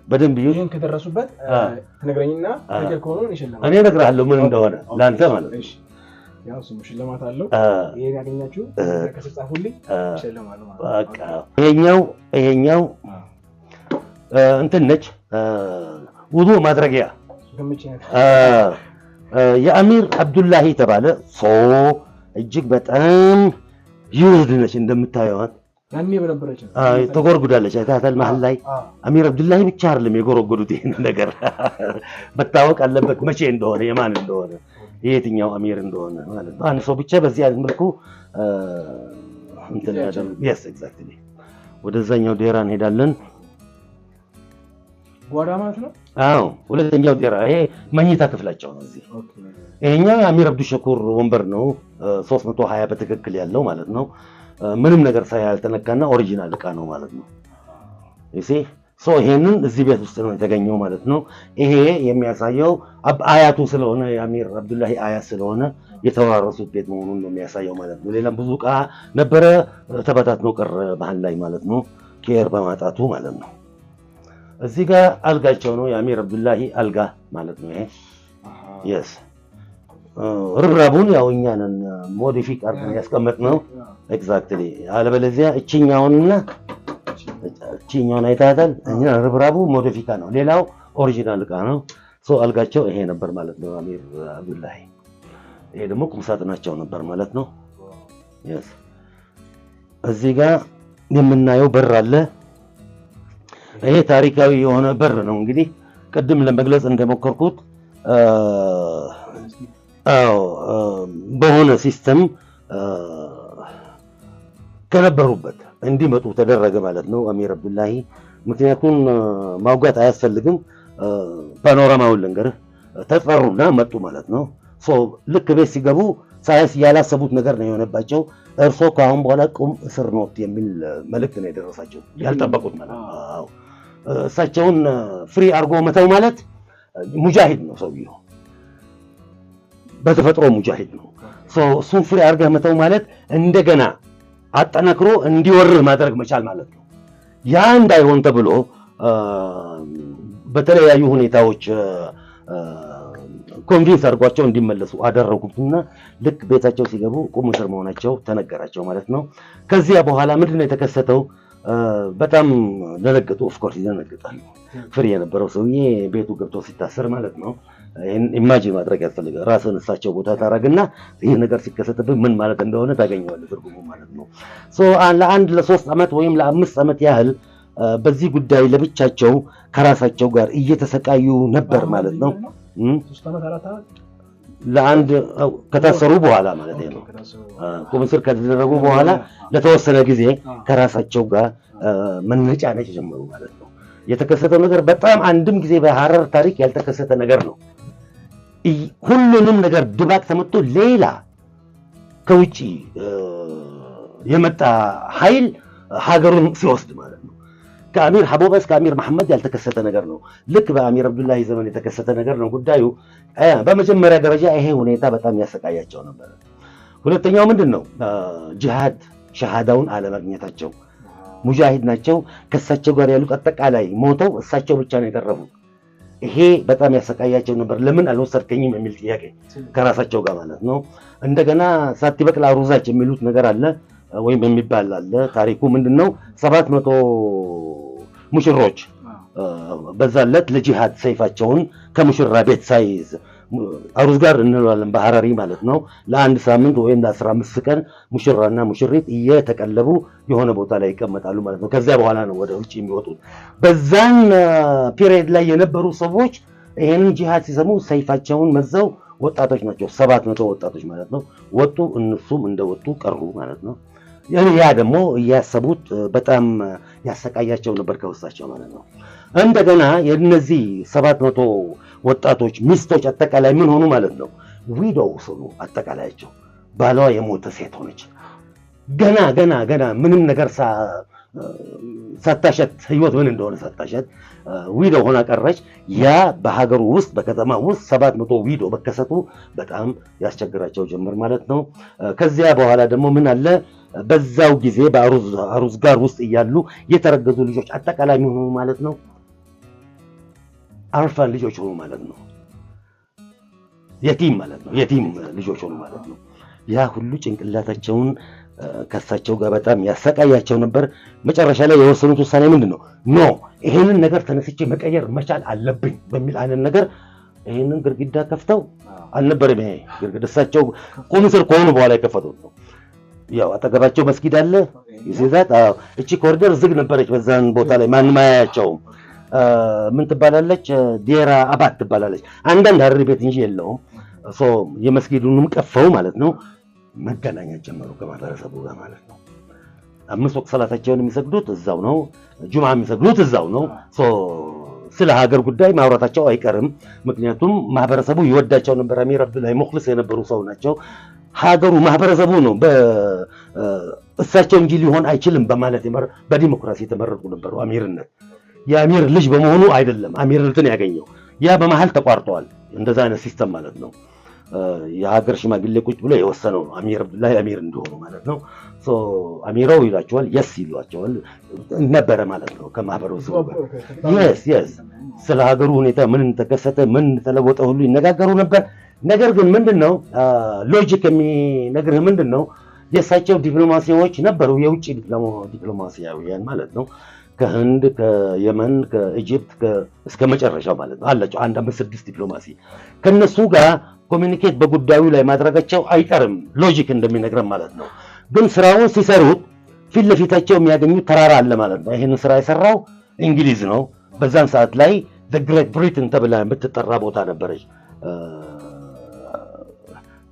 በደንብ ይሄን ከደረሱበት ትነግረኝና ነገር ከሆነ ይሸልማል። እኔ እነግርሃለሁ ምን እንደሆነ ለአንተ ማለት ነው። ያው ስሙ ሽልማት አለው። ይሄን ያገኛችሁ ከጻፉልኝ ይሸልማሉ ማለት ነው። በቃ ይሄኛው እንትን ነች ውዱ ማድረጊያ የአሚር አብዱላሂ ተባለ። እጅግ በጣም ይውድ ነች እንደምታዩት። ያኔ በነበረች ተጎርጉዳለች። አይታታል መሀል ላይ አሚር አብዱላሂ ብቻ አይደለም የጎረጎዱት። ይሄን ነገር መታወቅ አለበት መቼ እንደሆነ የማን እንደሆነ የየትኛው አሚር እንደሆነ ማለት ነው። አንድ ሰው ብቻ በዚህ አይነት መልኩ እንትን ያደርግ። yes exactly ወደዛኛው ዴራ እንሄዳለን። ጓዳ ማለት ነው። ሁለተኛው ዴራ ይሄ መኝታ ክፍላቸው ነው። እዚህ ይሄኛው የአሚር አብዱ ሸኩር ወንበር ነው። 320 በትክክል ያለው ማለት ነው። ምንም ነገር ሳያልተነካና ኦሪጂናል እቃ ነው ማለት ነው። እሺ ይሄንን እዚህ ቤት ውስጥ ነው የተገኘው ማለት ነው። ይሄ የሚያሳየው አያቱ ስለሆነ የአሚር አብዱላሂ አያት ስለሆነ የተዋረሱት ቤት መሆኑን ነው የሚያሳየው ማለት ነው። ሌላም ብዙ እቃ ነበረ ተበታትኖ ቀረ መሀል ላይ ማለት ነው፣ ኬር በማጣቱ ማለት ነው። እዚህ ጋር አልጋቸው ነው የአሚር አብዱላሂ አልጋ ማለት ነው። ይሄ yes ርብራቡን ያው እኛ ነን ሞዲፊክ አድርገን ያስቀመጥነው ኤግዛክትሊ። አለበለዚያ እቺኛውንና እቺኛውን አይታታል። እኛ ርብራቡ ሞዲፊካ ነው፣ ሌላው ኦሪጂናል እቃ ነው። አልጋቸው ይሄ ነበር ማለት ነው አሚር አብዱላሂ። ይሄ ደግሞ ቁምሳጥናቸው ነበር ማለት ነው። yes እዚህ ጋር የምናየው በር አለ። ይሄ ታሪካዊ የሆነ በር ነው። እንግዲህ ቅድም ለመግለጽ እንደሞከርኩት በሆነ ሲስተም ከነበሩበት እንዲመጡ ተደረገ ማለት ነው አሚር አብዱላሂ። ምክንያቱም ማውጋት አያስፈልግም። ፓኖራማውን ልንገርህ፣ ተጠሩና መጡ ማለት ነው። ልክ ቤት ሲገቡ ሳይንስ ያላሰቡት ነገር ነው የሆነባቸው። እርሶ ከአሁን በኋላ ቁም እስር ኖት የሚል መልእክት ነው የደረሳቸው፣ ያልጠበቁት ማለት ነው። እሳቸውን ፍሪ አርጎ መተው ማለት ሙጃሂድ ነው ሰውየው፣ በተፈጥሮ ሙጃሂድ ነው። እሱን ፍሪ አርገህ መተው ማለት እንደገና አጠናክሮ እንዲወርህ ማድረግ መቻል ማለት ነው። ያ እንዳይሆን ተብሎ በተለያዩ ሁኔታዎች ኮንቪንስ አድርጓቸው እንዲመለሱ አደረጉትና ልክ ቤታቸው ሲገቡ ቁም እስር መሆናቸው ተነገራቸው ማለት ነው። ከዚያ በኋላ ምንድነው የተከሰተው? በጣም ደነገጡ። ኦፍኮርስ ይደነግጣሉ። ፍሪ የነበረው ሰውዬ ቤቱ ገብቶ ሲታሰር ማለት ነው። ኢማጂን ማድረግ ያስፈልጋል። ራስን እሳቸው ቦታ ታረግና ይህ ነገር ሲከሰትብህ ምን ማለት እንደሆነ ታገኘዋለህ ትርጉሙ ማለት ነው። ለአንድ ለ3 ዓመት ወይም ለ5 ዓመት ያህል በዚህ ጉዳይ ለብቻቸው ከራሳቸው ጋር እየተሰቃዩ ነበር ማለት ነው። ለአንድ ከታሰሩ በኋላ ማለት ነው። ቁም እስር ከተደረጉ በኋላ ለተወሰነ ጊዜ ከራሳቸው ጋር መነጫነጭ ጀመሩ ማለት ነው። የተከሰተው ነገር በጣም አንድም ጊዜ በሐረር ታሪክ ያልተከሰተ ነገር ነው። ሁሉንም ነገር ድባቅ ተመቶ ሌላ ከውጪ የመጣ ኃይል ሀገሩን ሲወስድ ማለት ነው። ከአሚር ሐቦበ እስከ አሚር መሐመድ ያልተከሰተ ነገር ነው። ልክ በአሚር አብዱላሂ ዘመን የተከሰተ ነገር ነው ጉዳዩ። በመጀመሪያ ደረጃ ይሄ ሁኔታ በጣም ያሰቃያቸው ነበር። ሁለተኛው ምንድነው? ጂሃድ ሸሃዳውን አለማግኘታቸው። ሙጃሂድ ናቸው። ከእሳቸው ጋር ያሉት አጠቃላይ ሞተው እሳቸው ብቻ ነው የተረፉት። ይሄ በጣም ያሰቃያቸው ነበር። ለምን አልወሰድከኝም የሚል ጥያቄ ከራሳቸው ጋር ማለት ነው። እንደገና ሳትበቅል አሩዛች የሚሉት ነገር አለ ወይም የሚባል አለ። ታሪኩ ምንድነው? 700 ሙሽሮች በዛለት ለጂሃድ ሰይፋቸውን ከሙሽራ ቤት ሳይዝ አሩዝ ጋር እንለዋለን በሐረሪ ማለት ነው። ለአንድ ሳምንት ወይም ለ15 ቀን ሙሽራና ሙሽሪት እየተቀለቡ የሆነ ቦታ ላይ ይቀመጣሉ ማለት ነው። ከዚያ በኋላ ነው ወደ ውጭ የሚወጡት። በዛን ፒሪየድ ላይ የነበሩ ሰዎች ይሄንን ጂሃድ ሲሰሙ ሰይፋቸውን መዘው ወጣቶች ናቸው፣ 700 ወጣቶች ማለት ነው ወጡ። እነሱም እንደወጡ ቀሩ ማለት ነው። ያ ደግሞ እያሰቡት በጣም ያሰቃያቸው ነበር ከውስጣቸው ማለት ነው። እንደገና የነዚህ 700 ወጣቶች ሚስቶች አጠቃላይ ምን ሆኑ ማለት ነው? ዊዶውስ ሆኑ አጠቃላያቸው። ባሏ የሞተ ሴት ሆነች። ገና ምንም ነገር ሳታሸት ህይወት ምን እንደሆነ ሳታሸት ዊዶ ሆና ቀረች። ያ በሀገሩ ውስጥ በከተማ ውስጥ 700 ዊዶ መከሰቱ በጣም ያስቸግራቸው ጀመር ማለት ነው። ከዚያ በኋላ ደግሞ ምን አለ በዛው ጊዜ በአሩዝ ጋር ውስጥ እያሉ የተረገዙ ልጆች አጠቃላይ ምን ሆኑ ማለት ነው? አርፋን ልጆች ሆኑ ማለት ነው። የቲም ማለት ነው። የቲም ልጆች ሆኑ ማለት ነው። ያ ሁሉ ጭንቅላታቸውን ከሳቸው ጋር በጣም ያሰቃያቸው ነበር። መጨረሻ ላይ የወሰኑት ውሳኔ ምንድነው? ኖ ይሄንን ነገር ተነስቼ መቀየር መቻል አለብኝ በሚል አይነት ነገር ይሄንን ግድግዳ ከፍተው አልነበረም። ይሄ ግድግዳ እሳቸው ቁም ስር ከሆኑ በኋላ የከፈቱት ነው። ያው አጠገባቸው መስጊድ አለ ይዘዛት። እቺ ኮሪደር ዝግ ነበረች በዛን ቦታ ላይ ማንም አያያቸውም። ምን ትባላለች? ዴራ አባት ትባላለች። አንዳንድ ሐረሪ ቤት እንጂ የለውም። የመስጊዱንም ቀፈው ማለት ነው። መገናኘት ጀመሩ ከማህበረሰቡ ጋር ማለት ነው። 5 ወቅት ሰላታቸውን የሚሰግዱት እዛው ነው። ጁምዓ የሚሰግዱት እዛው ነው። ስለ ሀገር ጉዳይ ማውራታቸው አይቀርም። ምክንያቱም ማህበረሰቡ ይወዳቸው ነበር። አሚር አብዱላሂ ሙኽሊስ የነበሩ ሰው ናቸው። ሀገሩ ማህበረሰቡ ነው እሳቸው እንጂ ሊሆን አይችልም በማለት በዲሞክራሲ የተመረጡ ነበሩ። አሚርነት የአሚር ልጅ በመሆኑ አይደለም አሚርነትን ያገኘው። ያ በመሃል ተቋርጧል። እንደዛ አይነት ሲስተም ማለት ነው። የሀገር ሽማግሌ ቁጭ ብሎ የወሰነው ነው አሚር አብዱላሂ አሚር እንደሆኑ ማለት ነው። አሚራው ይላቸዋል፣ የስ ይሏቸዋል ነበረ ማለት ነው። ከማህበረሰቡ ጋር የስ ስለ ሀገሩ ሁኔታ ምን ተከሰተ ምን ተለወጠ ሁሉ ይነጋገሩ ነበር። ነገር ግን ምንድነው ሎጂክ የሚነግርህ ምንድነው የሳቸው ዲፕሎማሲዎች ነበሩ፣ የውጭ ዲፕሎማሲያውያን ማለት ነው። ከህንድ ከየመን ከኢጂፕት እስከ መጨረሻው ማለት ነው አላቸው። 5-6 ዲፕሎማሲ ከነሱ ጋር ኮሚኒኬት በጉዳዩ ላይ ማድረጋቸው አይቀርም ሎጂክ እንደሚነግረን ማለት ነው። ግን ስራውን ሲሰሩት ፊት ለፊታቸው የሚያገኙት ተራራ አለ ማለት ነው። ይሄን ስራ የሰራው እንግሊዝ ነው። በዛን ሰዓት ላይ ዘ ግሬት ብሪትን ተብላ የምትጠራ ቦታ ነበረች።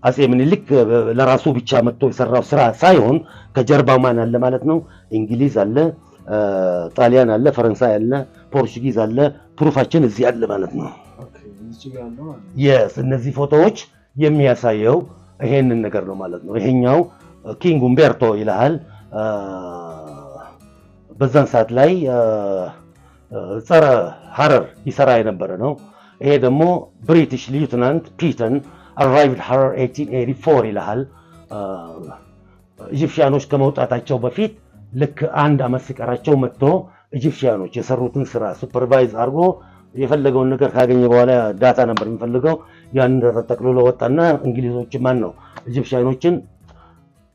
አጼ ምኒልክ ለራሱ ብቻ መጥቶ የሰራው ስራ ሳይሆን ከጀርባው ማን አለ ማለት ነው? እንግሊዝ አለ፣ ጣሊያን አለ፣ ፈረንሳይ አለ፣ ፖርቹጊዝ አለ። ፕሩፋችን እዚህ አለ ማለት ነው። እነዚህ ፎቶዎች የሚያሳየው ይሄንን ነገር ነው ማለት ነው። ይሄኛው ኪንግ ኡምቤርቶ ይላል። በዛን ሰዓት ላይ ጸረ ሐረር ይሰራ የነበረ ነው። ይሄ ደግሞ ብሪቲሽ ሊeutenant ፒተን arrived Harar 1884 ይላል። ኢጂፕሽያኖች ከመውጣታቸው በፊት ልክ 1 ዓመት ሲቀራቸው መጥቶ ኢጂፕሽያኖች የሰሩትን ስራ ሱፐርቫይዝ አድርጎ የፈለገውን ነገር ካገኘ በኋላ ዳታ ነበር የሚፈልገው። ያን ተጠቅልሎ ወጣና እንግሊዞች ማን ነው ኢጂፕሽያኖችን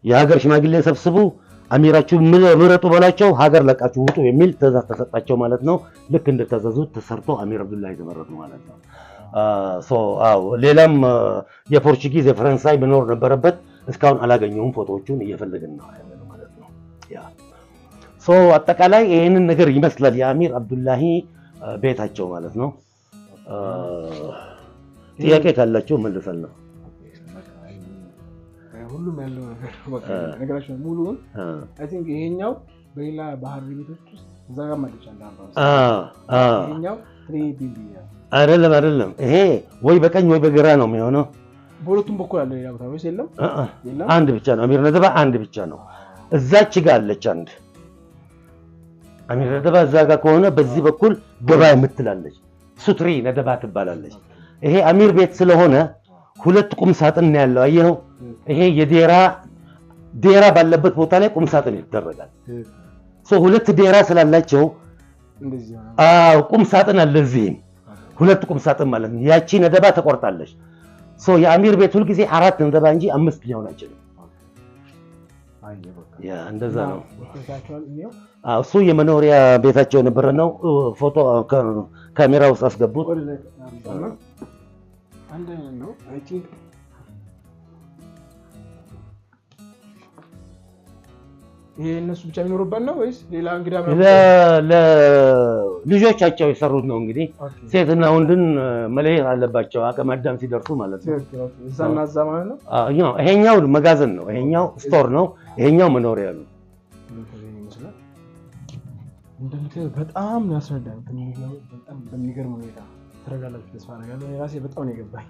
የሀገር ሽማግሌ ሰብስቡ፣ አሚራችሁ ምረጡ በላቸው፣ ሀገር ለቃችሁ ውጡ የሚል ትዕዛዝ ተሰጣቸው ማለት ነው። ልክ እንደተዘዙት ተሰርቶ አሚር አብዱላሂ ተመረጡ ማለት ነው። ሌላም የፖርቹጊዝ የፈረንሳይ መኖር ነበረበት። እስካሁን አላገኘውም። ፎቶዎቹን እየፈለግን ነው ያለነው ማለት ነው። አጠቃላይ ይሄንን ነገር ይመስላል የአሚር አብዱላሂ ቤታቸው ማለት ነው። ጥያቄ ካላችሁ መልሳለሁ። ሁሉም ያለው ነገራችን ሙሉውን አይ ቲንክ ይሄኛው በሌላ ባህር ቤቶች ውስጥ እዛ ጋር ማለቻለሁ። ይሄኛው 3 ቢሊዮን አይደለም። ይሄ ወይ በቀኝ ወይ በግራ ነው የሚሆነው። በሁለቱም በኩል አለ። ሌላ ቦታ ወይስ የለም? አንድ ብቻ ነው። አሚር ነደባ አንድ ብቻ ነው። እዛች ጋር አለች አንድ አሚር ነደባ። እዛ ጋር ከሆነ በዚህ በኩል ገባ የምትላለች ሱትሪ ነደባ ትባላለች። ይሄ አሚር ቤት ስለሆነ 2 ቁም ሳጥን ነው ያለው። አየኸው? ይሄ ዴራ ባለበት ቦታ ላይ ቁም ሳጥን ይደረጋል። 2 ዴራ ስላላቸው እንደዚህ ቁም ሳጥን አለ። እዚህም 2 ቁም ሳጥን ማለት ነው። ያቺ ነደባ ተቆርጣለች። የአሚር ቤት ሁልጊዜ 4 ነደባ እንጂ 5 ሊሆን አይችልም። እንደዛ ነው። እሱ የመኖሪያ ቤታቸው የነበረ ነው። ፎቶ ካሜራ ውስጥ አስገቡት። አንድ ነው አይ ቲንክ ይሄ እነሱ ብቻ የሚኖርበት ነው ወይስ ሌላ እንግዳ ለልጆቻቸው የሰሩት ነው እንግዲህ ሴትና ወንድን መለየት አለባቸው አቅመ አዳም ሲደርሱ ማለት ነው እዛና እዛ ማለት ነው ይሄኛው መጋዘን ነው ይሄኛው ስቶር ነው ይሄኛው መኖሪያ ነው እንደምታየው በጣም ያስረዳል በጣም በሚገርም ሁኔታ ተረጋጋችሁ ተስፋ አደርጋለሁ እኔ ራሴ በጣም ነው የገባኝ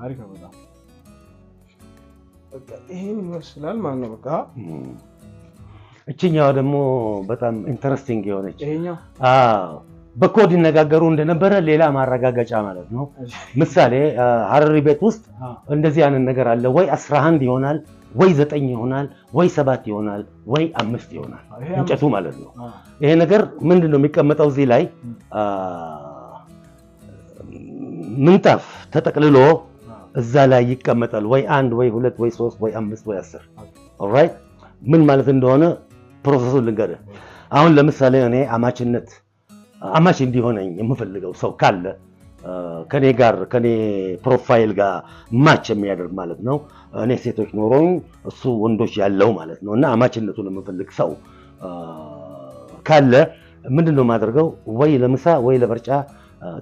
አሪፍ ነው በጣም በቃ ይሄን ይመስላል ማለት ነው በቃ እቺኛው ደግሞ በጣም ኢንተረስቲንግ የሆነች ይሄኛው በኮድ ይነጋገሩ እንደነበረ ሌላ ማረጋገጫ ማለት ነው ምሳሌ ሐረሪ ቤት ውስጥ እንደዚህ አይነት ነገር አለ ወይ 11 ይሆናል ወይ 9 ይሆናል ወይ 7 ይሆናል ወይ 5 ይሆናል እንጨቱ ማለት ነው ይሄ ነገር ምንድነው የሚቀመጠው እዚህ ላይ ምንጣፍ ተጠቅልሎ እዛ ላይ ይቀመጣል ወይ 1 ወይ 2 ወይ 3 ወይ 5 ወይ 10 ኦልራይት ምን ማለት እንደሆነ ፕሮሰሱን ልንገርህ አሁን ለምሳሌ እኔ አማች እንዲሆነኝ የምፈልገው ሰው ካለ ከኔ ፕሮፋይል ጋር ማች የሚያደርግ ማለት ነው እኔ ሴቶች ኖሮኝ እሱ ወንዶች ያለው ማለት ነውና አማችነቱን የምፈልግ ሰው ካለ ምንድነው ማድረገው ወይ ለምሳ ወይ ለበርጫ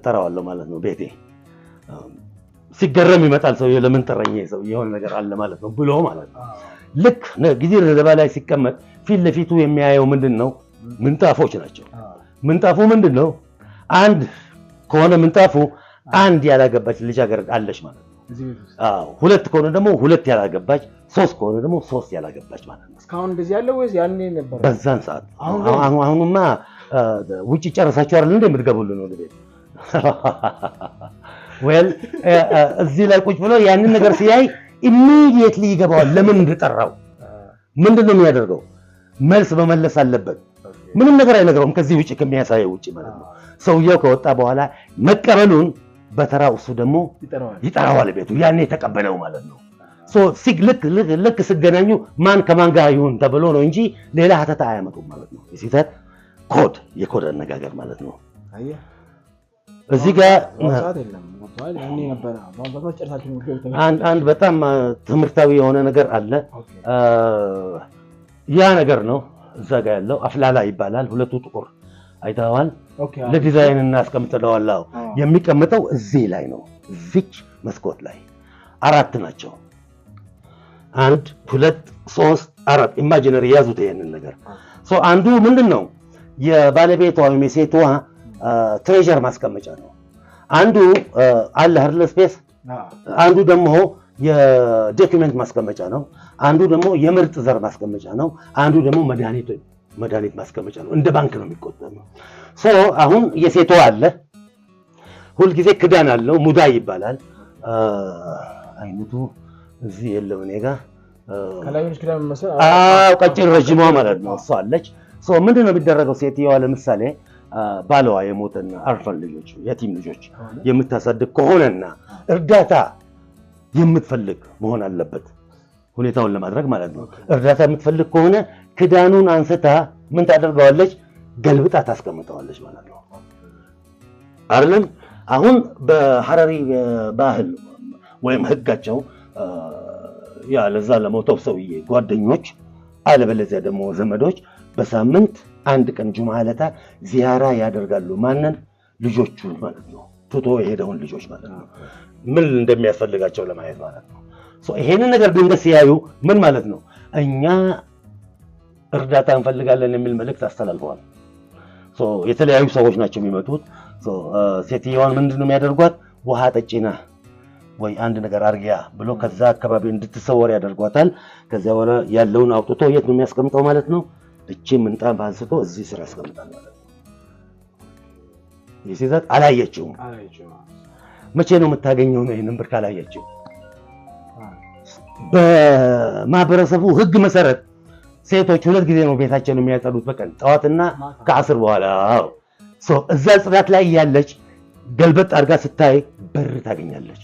ጠራዋለሁ ማለት ነው ቤቴ ሲገረም ይመጣል ሰው ለምን ጠራኝ ሰው የሆነ ነገር አለ ማለት ነው ብሎ ማለት ነው ልክ ጊዜ ለባ ላይ ሲቀመጥ ፊት ለፊቱ የሚያየው ምንድነው ምንጣፎች ናቸው ምንጣፉ ምንድነው አንድ ከሆነ ምንጣፉ አንድ ያላገባች ልጅ አለች ማለት ነው ሁለት ከሆነ ደግሞ ሁለት ያላገባች ሶስት ከሆነ ደግሞ ሶስት ያላገባች ማለት ነው እስካሁን እንደዚህ ያለው ወይስ ያኔ ነበር በዛን ሰዓት አሁንማ ውጪ ጨረሳችሁ አይደል እንደ የምትገቡልን ወደ ቤት well እዚህ ላይ ቁጭ ብሎ ያንን ነገር ሲያይ ኢሚዲየትሊ ይገባዋል ለምን እንደጠራው ምንድነው የሚያደርገው መልስ በመለስ አለበት ምንም ነገር አይነግረውም ከዚህ ውጪ ከሚያሳየው ውጪ ማለት ነው ሰውየው ከወጣ በኋላ መቀበሉን በተራው እሱ ደግሞ ይጠራዋል ቤቱ ያኔ ተቀበለው ማለት ነው ሶ ልክ ሲገናኙ ማን ከማን ጋር ይሁን ተብሎ ነው እንጂ ሌላ ሀተታ አያመጡም ማለት ነው ሲታት የኮድ አነጋገር ማለት ነው አየ እዚህ ጋር አንድ በጣም ትምህርታዊ የሆነ ነገር አለ ያ ነገር ነው እዛ ጋር ያለው አፍላላ ይባላል ሁለቱ ጥቁር አይታዋል ለዲዛይን እናስቀምጠዋለን የሚቀመጠው እዚህ ላይ ነው እዚች መስኮት ላይ አራት ናቸው 1 2 3 4 ኢማጂነሪ ያዙት ይሄንን ነገር ሶ አንዱ ምንድነው የባለቤቷ ወይም የሴቷ ትሬዠር ማስቀመጫ ነው አንዱ አለ ሀርለ ስፔስ አንዱ ደግሞ የዶክመንት ማስቀመጫ ነው አንዱ ደግሞ የምርጥ ዘር ማስቀመጫ ነው አንዱ ደግሞ መድኃኒት ማስቀመጫ ነው እንደ ባንክ ነው የሚቆጠረው ሶ አሁን የሴቷ አለ ሁሉ ጊዜ ክዳን አለው ሙዳይ ይባላል አይነቱ እዚህ የለም እኔ ጋር ከላይሽ ክዳን መሰለ ቀጭን ረጅሟ ማለት ነው እሷ አለች ሶ ምንድነው የሚደረገው ሴትየዋ ለምሳሌ ባለዋ የሞተና አርፈን ልጆች የቲም ልጆች የምታሳድግ ከሆነና እርዳታ የምትፈልግ መሆን አለበት ሁኔታውን ለማድረግ ማለት ነው እርዳታ የምትፈልግ ከሆነ ክዳኑን አንስታ ምን ታደርጋለች ገልብጣ ታስቀምጣለች ማለት ነው አይደለም አሁን በሐረሪ ባህል ወይም ህጋቸው ያ ለዛ ለሞተው ሰውዬ ጓደኞች አለበለዚያ ደግሞ ዘመዶች በሳምንት አንድ ቀን ጁማዓለታ ዚያራ ያደርጋሉ ማንን ልጆቹ ማለት ነው ቶቶ የሄደውን ልጆች ማለት ነው ምን እንደሚያስፈልጋቸው ለማየት ማለት ነው ሶ ይሄንን ነገር ድንገት ሲያዩ ምን ማለት ነው እኛ እርዳታ እንፈልጋለን የሚል መልእክት አስተላልፈዋል ሶ የተለያዩ ሰዎች ናቸው የሚመጡት ሶ ሴትዮዋን ምንድነው የሚያደርጓት ውሃ ጠጪና ወይ አንድ ነገር አርጊያ ብሎ ከዛ አካባቢ እንድትሰወር ያደርጓታል ከዛ በኋላ ያለውን አውጥቶ የት ነው የሚያስቀምጠው ማለት ነው እቺ ምንጣፍ አንስቶ እዚህ ስራ ያስቀምጣል ማለት ነው ይሲዛት አላየችው መቼ ነው የምታገኘው ነው ይሄንን ብር ካላየችው በማህበረሰቡ ህግ መሰረት ሴቶች ሁለት ጊዜ ነው ቤታቸውን የሚያጸዱት በቀን ጠዋትና ከአስር በኋላ ሶ እዛ ጽዳት ላይ ያለች ገልበጥ አድርጋ ስታይ በር ታገኛለች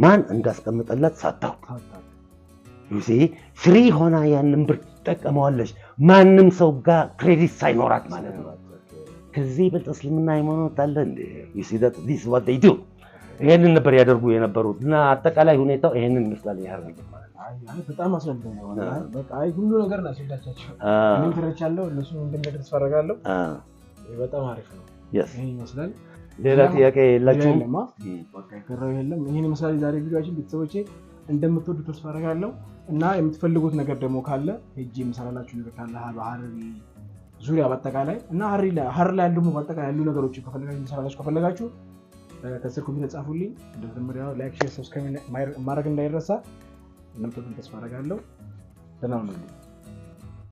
ማን እንዳስቀምጠላት ሳታውቅ ዩሲ ፍሪ ሆና ያንን ብር ተጠቀመዋለች ማንም ሰው ጋር ክሬዲት ሳይኖራት ማለት ነው ከዚህ በልጥ እስልምና ሃይማኖት አለ እንዴ you see that this is what they do ይሄንን ነበር ያደርጉ የነበሩት እና አጠቃላይ ሁኔታው ይሄንን ይመስላል የሐረር ማለት ነው። አይ በጣም አስረዳኝ ነው በቃ አይ ሁሉ ነገር ነው አስረዳቻቸው እኔም ተረቻለሁ እነሱ እንደምደርስ ፈረጋለሁ በጣም አሪፍ ነው ይሄ ይመስላል ሌላ ጥያቄ የላችሁም በቃ ከረው የለም ይሄን ይመስላል ዛሬ ቪዲዮአችን ቤተሰቦቼ እንደምትወዱ ተስፋ አደርጋለሁ እና የምትፈልጉት ነገር ደግሞ ካለ ሄጄ የምሰራላችሁ ነገር ካለ በሐረር ዙሪያ በአጠቃላይ እና ሐረር ላይ ደግሞ በአጠቃላይ ያሉ ነገሮች ከፈለጋችሁ ከስር ኮሜንት ጻፉልኝ እንደተመሪያው ላይክ ሼር ሰብስክራይብ ማድረግ እንዳይረሳ እናንተም ተስፋ አደርጋለሁ ደህና ሁኑ